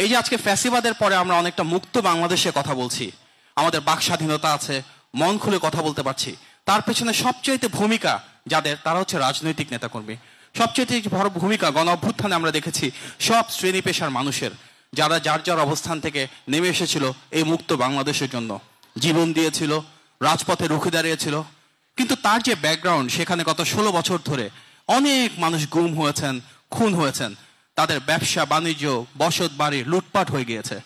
এই যে আজকে ফ্যাসিবাদের পরে আমরা অনেকটা মুক্ত বাংলাদেশে কথা বলছি, আমাদের বাক স্বাধীনতা আছে, মন খুলে কথা বলতে পারছি, তার পেছনে সবচাইতে ভূমিকা যাদের, তারা হচ্ছে রাজনৈতিক নেতাকর্মী। সবচাইতে বড় ভূমিকা গণ অভ্যুত্থানে আমরা দেখেছি সব শ্রেণী পেশার মানুষের, যারা যার যার অবস্থান থেকে নেমে এসেছিল এই মুক্ত বাংলাদেশের জন্য, জীবন দিয়েছিল, রাজপথে রুখে দাঁড়িয়েছিল। কিন্তু তার যে ব্যাকগ্রাউন্ড, সেখানে গত 16 বছর ধরে অনেক মানুষ গুম হয়েছেন, খুন হয়েছেন, তাদের ব্যবসা বাণিজ্য, বসত বাড়ি লুটপাট হয়ে গিয়েছে।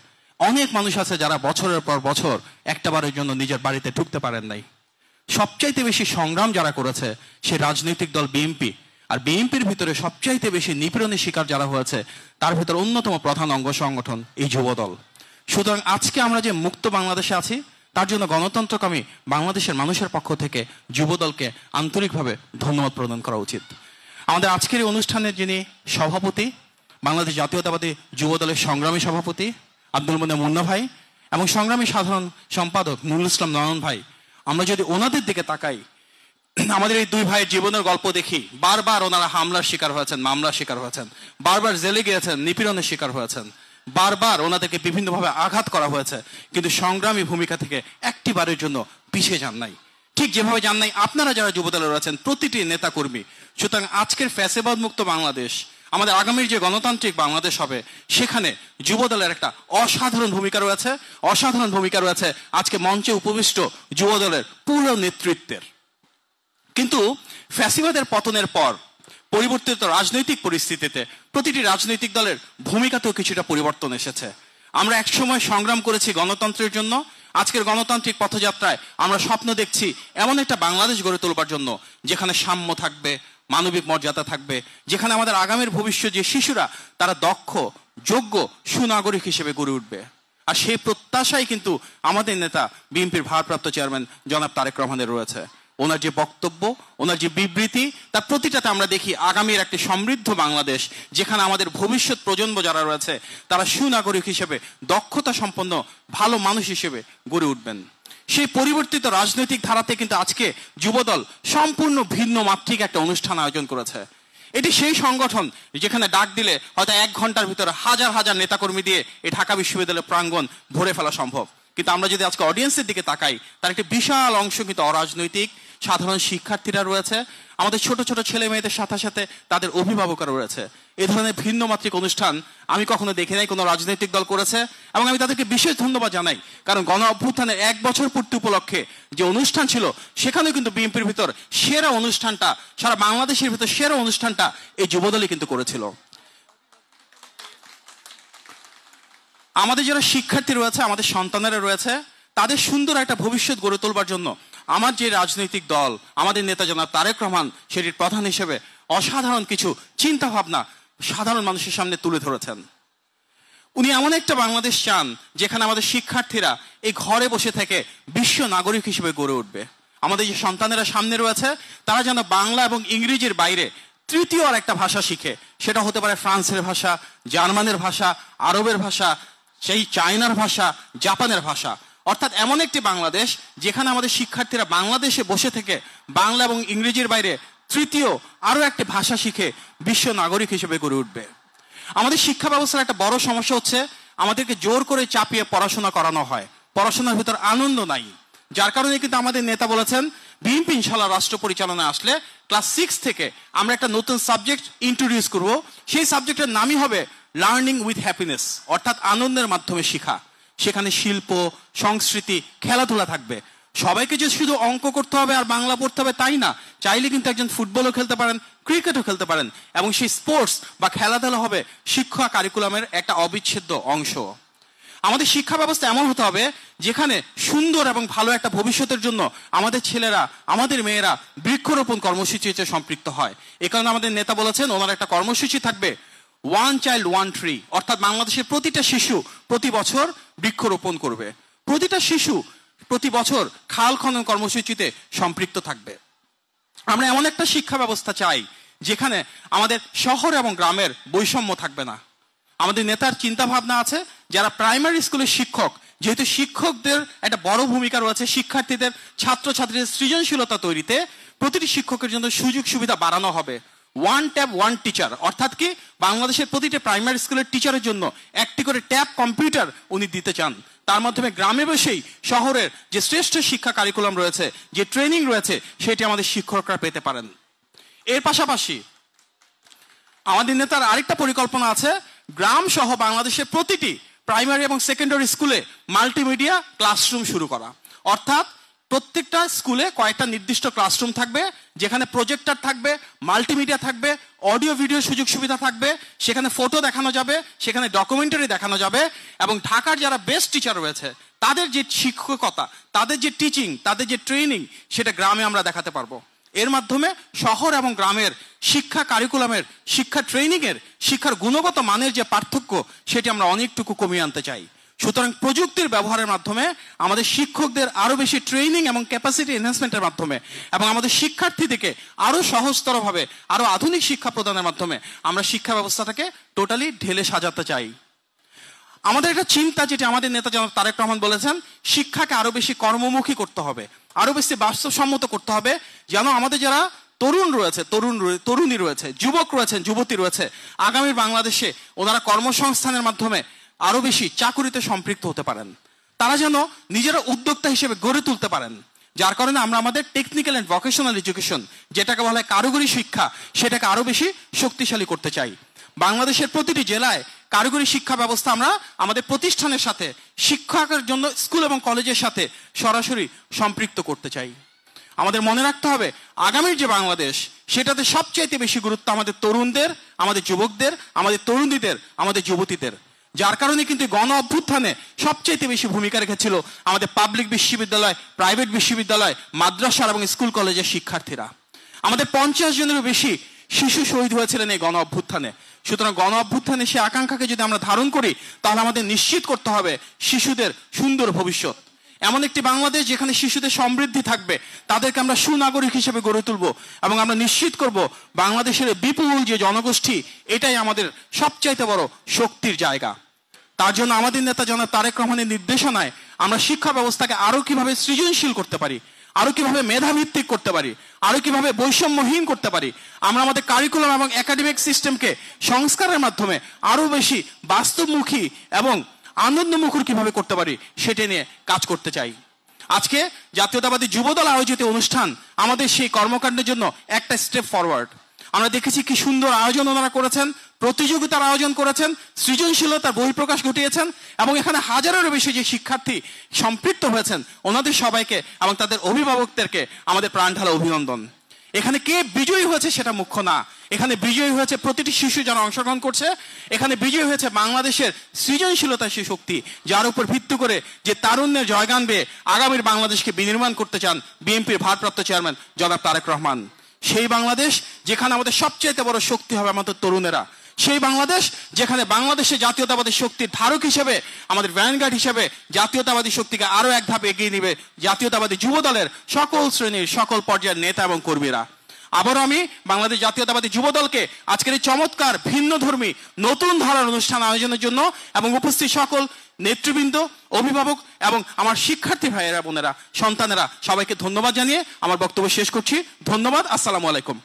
অনেক মানুষ আছে যারা বছরের পর বছর একটাবারের জন্য নিজের বাড়িতে ঢুকতে পারেন নাই। সবচাইতে বেশি সংগ্রাম যারা করেছে সে রাজনৈতিক দল বিএনপি। আর বিএনপির ভিতরে সবচাইতে বেশি নিপীড়নের শিকার যারা হয়েছে তার ভিতরে অন্যতম প্রধান অঙ্গ সংগঠন এই যুবদল। সুতরাং আজকে আমরা যে মুক্ত বাংলাদেশে আছি, তার জন্য গণতন্ত্রকামী বাংলাদেশের মানুষের পক্ষ থেকে যুবদলকে আন্তরিকভাবে ধন্যবাদ প্রদান করা উচিত। আমাদের আজকের এই অনুষ্ঠানের যিনি সভাপতি, বাংলাদেশ জাতীয়তাবাদী যুবদলের সংগ্রামী সভাপতি আব্দুল মোনেম মুন্না ভাই এবং সংগ্রামী সাধারণ সম্পাদক নুরুল ইসলাম নয়ন ভাই, আমরা যদি ওনাদের দিকে তাকাই, আমাদের এই দুই ভাইয়ের জীবনের গল্প দেখি, বারবার ওনারা হামলার শিকার হয়েছেন, মামলার শিকার হয়েছেন, বারবার জেলে গিয়েছেন, নিপীড়নের শিকার হয়েছেন, বারবার ওনাদেরকে বিভিন্নভাবে আঘাত করা হয়েছে, কিন্তু সংগ্রামী ভূমিকা থেকে একটি বারের জন্য পিছিয়ে যান নাই। ঠিক যেভাবে যান নাই আপনারা যারা যুবদলে রয়েছেন প্রতিটি নেতা কর্মী। সুতরাং আজকের ফ্যাসিবাদ মুক্ত বাংলাদেশ, আমাদের আগামীর যে গণতান্ত্রিক বাংলাদেশ হবে, সেখানে যুবদলের একটা অসাধারণ ভূমিকা রয়েছে। অসাধারণ ভূমিকা রয়েছে আজকে মঞ্চে উপবিষ্ট যুবদলের পুরো নেতৃত্বের। কিন্তু ফ্যাসিবাদের পতনের পর পরিবর্তিত রাজনৈতিক পরিস্থিতিতে প্রতিটি রাজনৈতিক দলের ভূমিকাতেও কিছুটা পরিবর্তন এসেছে। আমরা একসময় সংগ্রাম করেছি গণতন্ত্রের জন্য, আজকের গণতান্ত্রিক পথযাত্রায় আমরা স্বপ্ন দেখছি এমন একটা বাংলাদেশ গড়ে তোলবার জন্য যেখানে সাম্য থাকবে, মানবিক মর্যাদা থাকবে, যেখানে আমাদের আগামীর ভবিষ্যৎ যে শিশুরা তারা দক্ষ, যোগ্য সুনাগরিক হিসেবে গড়ে উঠবে। আর সেই প্রত্যাশাই কিন্তু আমাদের নেতা বিএনপির ভারপ্রাপ্ত চেয়ারম্যান জনাব তারেক রহমানের রয়েছে। ওনার যে বক্তব্য, ওনার যে বিবৃতি, তার প্রতিটাতে আমরা দেখি আগামীর একটি সমৃদ্ধ বাংলাদেশ, যেখানে আমাদের ভবিষ্যৎ প্রজন্ম যারা রয়েছে তারা সুনাগরিক হিসেবে, দক্ষতা সম্পন্ন ভালো মানুষ হিসেবে গড়ে উঠবেন। সেই পরিবর্তিত রাজনৈতিক ধারাতে কিন্তু আজকে যুবদল সম্পূর্ণ ভিন্ন মাত্রিক একটা অনুষ্ঠান আয়োজন করেছে। এটি সেই সংগঠন যেখানে ডাক দিলে হয়তো 1 ঘন্টার ভিতরে হাজার হাজার নেতাকর্মী দিয়ে এই ঢাকা বিশ্ববিদ্যালয়ের প্রাঙ্গণ ভরে ফেলা সম্ভব। কিন্তু আমরা যদি আজকে অডিয়েন্সের দিকে তাকাই, তার একটি বিশাল অংশ কিন্তু অরাজনৈতিক, সাধারণ শিক্ষার্থীরা রয়েছে, আমাদের ছোট ছোট ছেলে মেয়েদের সাথে সাথে তাদের অভিভাবকরা রয়েছে। এ ধরনের ভিন্ন মাত্রিক অনুষ্ঠান আমি কখনো দেখি নাই কোনো রাজনৈতিক দল করেছে, এবং আমি তাদেরকে বিশেষ ধন্যবাদ জানাই। কারণ গণ অভ্যুত্থানের 1 বছর পূর্তি উপলক্ষে যে অনুষ্ঠান ছিল, সেখানেও কিন্তু বিএনপির ভিতর সেরা অনুষ্ঠানটা, সারা বাংলাদেশের ভিতর সেরা অনুষ্ঠানটা এই যুবদলই কিন্তু করেছিল। আমাদের যারা শিক্ষার্থী রয়েছে, আমাদের সন্তানেরা রয়েছে, তাদের সুন্দর একটা ভবিষ্যৎ গড়ে তোলবার জন্য আমার যে রাজনৈতিক দল, আমাদের নেতা জনাব তারেক রহমান সেটির প্রধান হিসেবে অসাধারণ কিছু চিন্তা ভাবনা সাধারণ মানুষের সামনে তুলে ধরেছেন। উনি এমন একটা বাংলাদেশ চান যেখানে আমাদের শিক্ষার্থীরা এই ঘরে বসে থেকে বিশ্ব নাগরিক হিসেবে গড়ে উঠবে। আমাদের যে সন্তানেরা সামনে রয়েছে তারা যেন বাংলা এবং ইংরেজির বাইরে তৃতীয় আর একটা ভাষা শিখে, সেটা হতে পারে ফ্রান্সের ভাষা, জার্মানের ভাষা, আরবের ভাষা, সেই চায়নার ভাষা, জাপানের ভাষা। অর্থাৎ এমন একটি বাংলাদেশ যেখানে আমাদের শিক্ষার্থীরা বাংলাদেশে বসে থেকে বাংলা এবং ইংরেজির বাইরে তৃতীয় আরো একটি ভাষা শিখে বিশ্ব নাগরিক হিসেবে গড়ে উঠবে। আমাদের শিক্ষা ব্যবস্থার একটা বড় সমস্যা হচ্ছে আমাদেরকে জোর করে চাপিয়ে পড়াশোনা করানো হয়, পড়াশোনার ভিতর আনন্দ নাই। যার কারণে কিন্তু আমাদের নেতা বলেছেন বিএনপি ইনশাআল্লাহ রাষ্ট্র পরিচালনায় আসলে ক্লাস 6 থেকে আমরা একটা নতুন সাবজেক্ট ইন্ট্রোডিউস করব। সেই সাবজেক্টের নামই হবে লার্নিং উইথ হ্যাপিনেস, অর্থাৎ আনন্দের মাধ্যমে শেখা। সেখানে শিল্প, সংস্কৃতি, খেলাধুলা থাকবে। সবাইকে যে শুধু অঙ্ক করতে হবে আর বাংলা পড়তে হবে তাই না, চাইলে কিন্তু একজন ফুটবলও খেলতে পারেন, ক্রিকেটও খেলতে পারেন, এবং সেই স্পোর্টস বা খেলাধুলা হবে শিক্ষা কারিকুলামের একটা অবিচ্ছেদ্য অংশ। আমাদের শিক্ষা ব্যবস্থা এমন হতে হবে যেখানে সুন্দর এবং ভালো একটা ভবিষ্যতের জন্য আমাদের ছেলেরা, আমাদের মেয়েরা বৃক্ষরোপণ কর্মসূচিতে সম্পৃক্ত হয়। এ কারণে আমাদের নেতা বলেছেন ওনার একটা কর্মসূচি থাকবে, 1 child 1 tree, অর্থাৎ বাংলাদেশের প্রতিটা শিশু প্রতি বছর বৃক্ষরোপণ করবে। প্রতিটা শিশু প্রতি বছর খাল খনন কর্মসূচিতে সম্পৃক্ত থাকবে। আমরা এমন একটা শিক্ষা ব্যবস্থা চাই যেখানে আমাদের শহর এবং গ্রামের বৈষম্য থাকবে না। আমাদের নেতার চিন্তা ভাবনা আছে যারা প্রাইমারি স্কুলের শিক্ষক, যেহেতু শিক্ষকদের একটা বড় ভূমিকা রয়েছে ছাত্রছাত্রীদের সৃজনশীলতা তৈরিতে, প্রতিটি শিক্ষকের জন্য সুযোগ সুবিধা বাড়ানো হবে, ওয়ান ট্যাব ওয়ান টিচার, অর্থাৎ কি বাংলাদেশের প্রতিটি প্রাইমারি স্কুলের টিচারের জন্য একটি করে ট্যাব কম্পিউটার উনি দিতে চান। তার মাধ্যমে গ্রামে বসেই শহরের যে শ্রেষ্ঠ শিক্ষা কারিকুলাম রয়েছে, যে ট্রেনিং রয়েছে, সেটি আমাদের শিক্ষকরা পেতে পারেন। এর পাশাপাশি আমাদের নেতার আরেকটা পরিকল্পনা আছে, গ্রাম সহ বাংলাদেশের প্রতিটি প্রাইমারি এবং সেকেন্ডারি স্কুলে মাল্টিমিডিয়া ক্লাসরুম শুরু করা। অর্থাৎ প্রত্যেকটা স্কুলে কয়েকটা নির্দিষ্ট ক্লাসরুম থাকবে, যেখানে প্রজেক্টর থাকবে, মাল্টিমিডিয়া থাকবে, অডিও ভিডিও সুযোগ সুবিধা থাকবে, সেখানে ফটো দেখানো যাবে, সেখানে ডকুমেন্টারি দেখানো যাবে, এবং ঢাকার যারা বেস্ট টিচার রয়েছে তাদের যে শিক্ষকতা, তাদের যে টিচিং, তাদের যে ট্রেনিং, সেটা গ্রামে আমরা দেখাতে পারবো। এর মাধ্যমে শহর এবং গ্রামের শিক্ষা কারিকুলামের, শিক্ষা ট্রেনিংয়ের, শিক্ষার গুণগত মানের যে পার্থক্য, সেটি আমরা অনেকটুকু কমিয়ে আনতে চাই। সুতরাং প্রযুক্তির ব্যবহারের মাধ্যমে আমাদের শিক্ষকদের আরো বেশি ট্রেনিং এবং ক্যাপাসিটি এনহ্যান্সমেন্টের মাধ্যমে এবং আমাদের শিক্ষার্থীদেরকে আরো সহজতরভাবে, আরো আধুনিক শিক্ষা প্রদানের মাধ্যমে আমরা শিক্ষা ব্যবস্থাটাকে টোটালি ঢেলে সাজাতে চাই। আমাদের একটা চিন্তা, যেটি আমাদের নেতা জনাব তারেক রহমান বলেছেন, শিক্ষাকে আরো বেশি কর্মমুখী করতে হবে, আরো বেশি বাস্তবসম্মত করতে হবে, যেন আমাদের যারা তরুণ রয়েছে, তরুণী রয়েছে, যুবক রয়েছেন, যুবতী রয়েছে, আগামী বাংলাদেশে ওনারা কর্মসংস্থানের মাধ্যমে আরো বেশি চাকুরিতে সম্পৃক্ত হতে পারেন, তারা যেন নিজেরা উদ্যোক্তা হিসেবে গড়ে তুলতে পারেন। যার কারণে আমরা আমাদের টেকনিক্যাল অ্যান্ড ভোকেশনাল এডুকেশন, যেটাকে বলা হয় কারিগরি শিক্ষা, সেটাকে আরো বেশি শক্তিশালী করতে চাই। বাংলাদেশের প্রতিটি জেলায় কারিগরি শিক্ষা ব্যবস্থা আমরা আমাদের প্রতিষ্ঠানের সাথে, শিক্ষকের জন্য স্কুল এবং কলেজের সাথে সরাসরি সম্পৃক্ত করতে চাই। আমাদের মনে রাখতে হবে, আগামীর যে বাংলাদেশ, সেটাতে সবচাইতে বেশি গুরুত্ব আমাদের তরুণদের, আমাদের যুবকদের, আমাদের তরুণীদের, আমাদের যুবতীদের। যার কারণে কিন্তু গণ অভ্যুত্থানে সবচাইতে বেশি ভূমিকা রেখেছিল আমাদের পাবলিক বিশ্ববিদ্যালয়, প্রাইভেট বিশ্ববিদ্যালয়, মাদ্রাসা এবং স্কুল কলেজের শিক্ষার্থীরা। আমাদের 50 জনেরও বেশি শিশু শহীদ হয়েছিলেন এই গণ অভ্যুত্থানে। সুতরাং গণ অভ্যুত্থানে সে আকাঙ্ক্ষাকে যদি আমরা ধারণ করি, তাহলে আমাদের নিশ্চিত করতে হবে শিশুদের সুন্দর ভবিষ্যৎ, এমন একটি বাংলাদেশ যেখানে শিশুদের সমৃদ্ধি থাকবে, তাদেরকে আমরা সুনাগরিক হিসেবে গড়ে তুলব, এবং আমরা নিশ্চিত করব বাংলাদেশের বিপুল যে জনগোষ্ঠী, এটাই আমাদের সবচাইতে বড় শক্তির জায়গা। তার জন্য আমাদের নেতা জনাব তারেক রহমানের নির্দেশনায় আমরা শিক্ষা ব্যবস্থাকে আরো কিভাবে সৃজনশীল করতে পারি, আরো কিভাবে মেধাভিত্তিক করতে পারি, আরো কিভাবে বৈষম্যহীন করতে পারি, আমরা আমাদের কারিকুলাম এবং একাডেমিক সিস্টেমকে সংস্কারের মাধ্যমে আরো বেশি বাস্তবমুখী এবং আনন্দমুখর কিভাবে করতে পারি, সেটা নিয়ে কাজ করতে চাই। আজকে জাতীয়তাবাদী যুবদল আয়োজিত অনুষ্ঠান আমাদের সেই কর্মকাণ্ডের জন্য একটা স্টেপ ফরওয়ার্ড। আমরা দেখেছি কি সুন্দর আয়োজন ওনারা করেছেন, প্রতিযোগিতার আয়োজন করেছেন, সৃজনশীলতার বহিঃপ্রকাশ ঘটিয়েছেন, এবং এখানে হাজারেরও বেশি যে শিক্ষার্থী সম্পৃক্ত হয়েছেন, ওনাদের সবাইকে এবং তাদের অভিভাবকদেরকে আমাদের প্রাণঢালা অভিনন্দন। এখানে কে বিজয়ী হয়েছে সেটা মুখ্য না, এখানে বিজয়ী হয়েছে প্রতিটি শিশু যারা অংশগ্রহণ করছে, এখানে বিজয়ী হয়েছে বাংলাদেশের সৃজনশীলতার সেই শক্তি, যার উপর ভিত্তি করে যে তারুণ্যের জয়গান বেয়ে আগামীর বাংলাদেশকে বিনির্মাণ করতে চান বিএনপির ভারপ্রাপ্ত চেয়ারম্যান জনাব তারেক রহমান। সেই বাংলাদেশ যেখানে আমাদের সবচেয়ে বড় শক্তি হবে আমাদের তরুণেরা, সেই বাংলাদেশ যেখানে বাংলাদেশে জাতীয়তাবাদী শক্তির ধারক হিসেবে, আমাদের ভ্যানগার্ড হিসেবে জাতীয়তাবাদী শক্তিকে আরো এক ধাপ এগিয়ে নিবে জাতীয়তাবাদী যুবদলের সকল শ্রেণীর, সকল পর্যায়ের নেতা এবং কর্মীরা। আবারও আমি বাংলাদেশ জাতীয়তাবাদী যুবদলকে আজকের এই চমৎকার ভিন্নধর্মী নতুন ধারার অনুষ্ঠান আয়োজনের জন্য এবং উপস্থিত সকল নেতৃবৃন্দ, অভিভাবক এবং আমার শিক্ষার্থী ভাইয়েরা, বোনেরা, সন্তানেরা, সবাইকে ধন্যবাদ জানিয়ে আমার বক্তব্য শেষ করছি। ধন্যবাদ। আসসালামু আলাইকুম।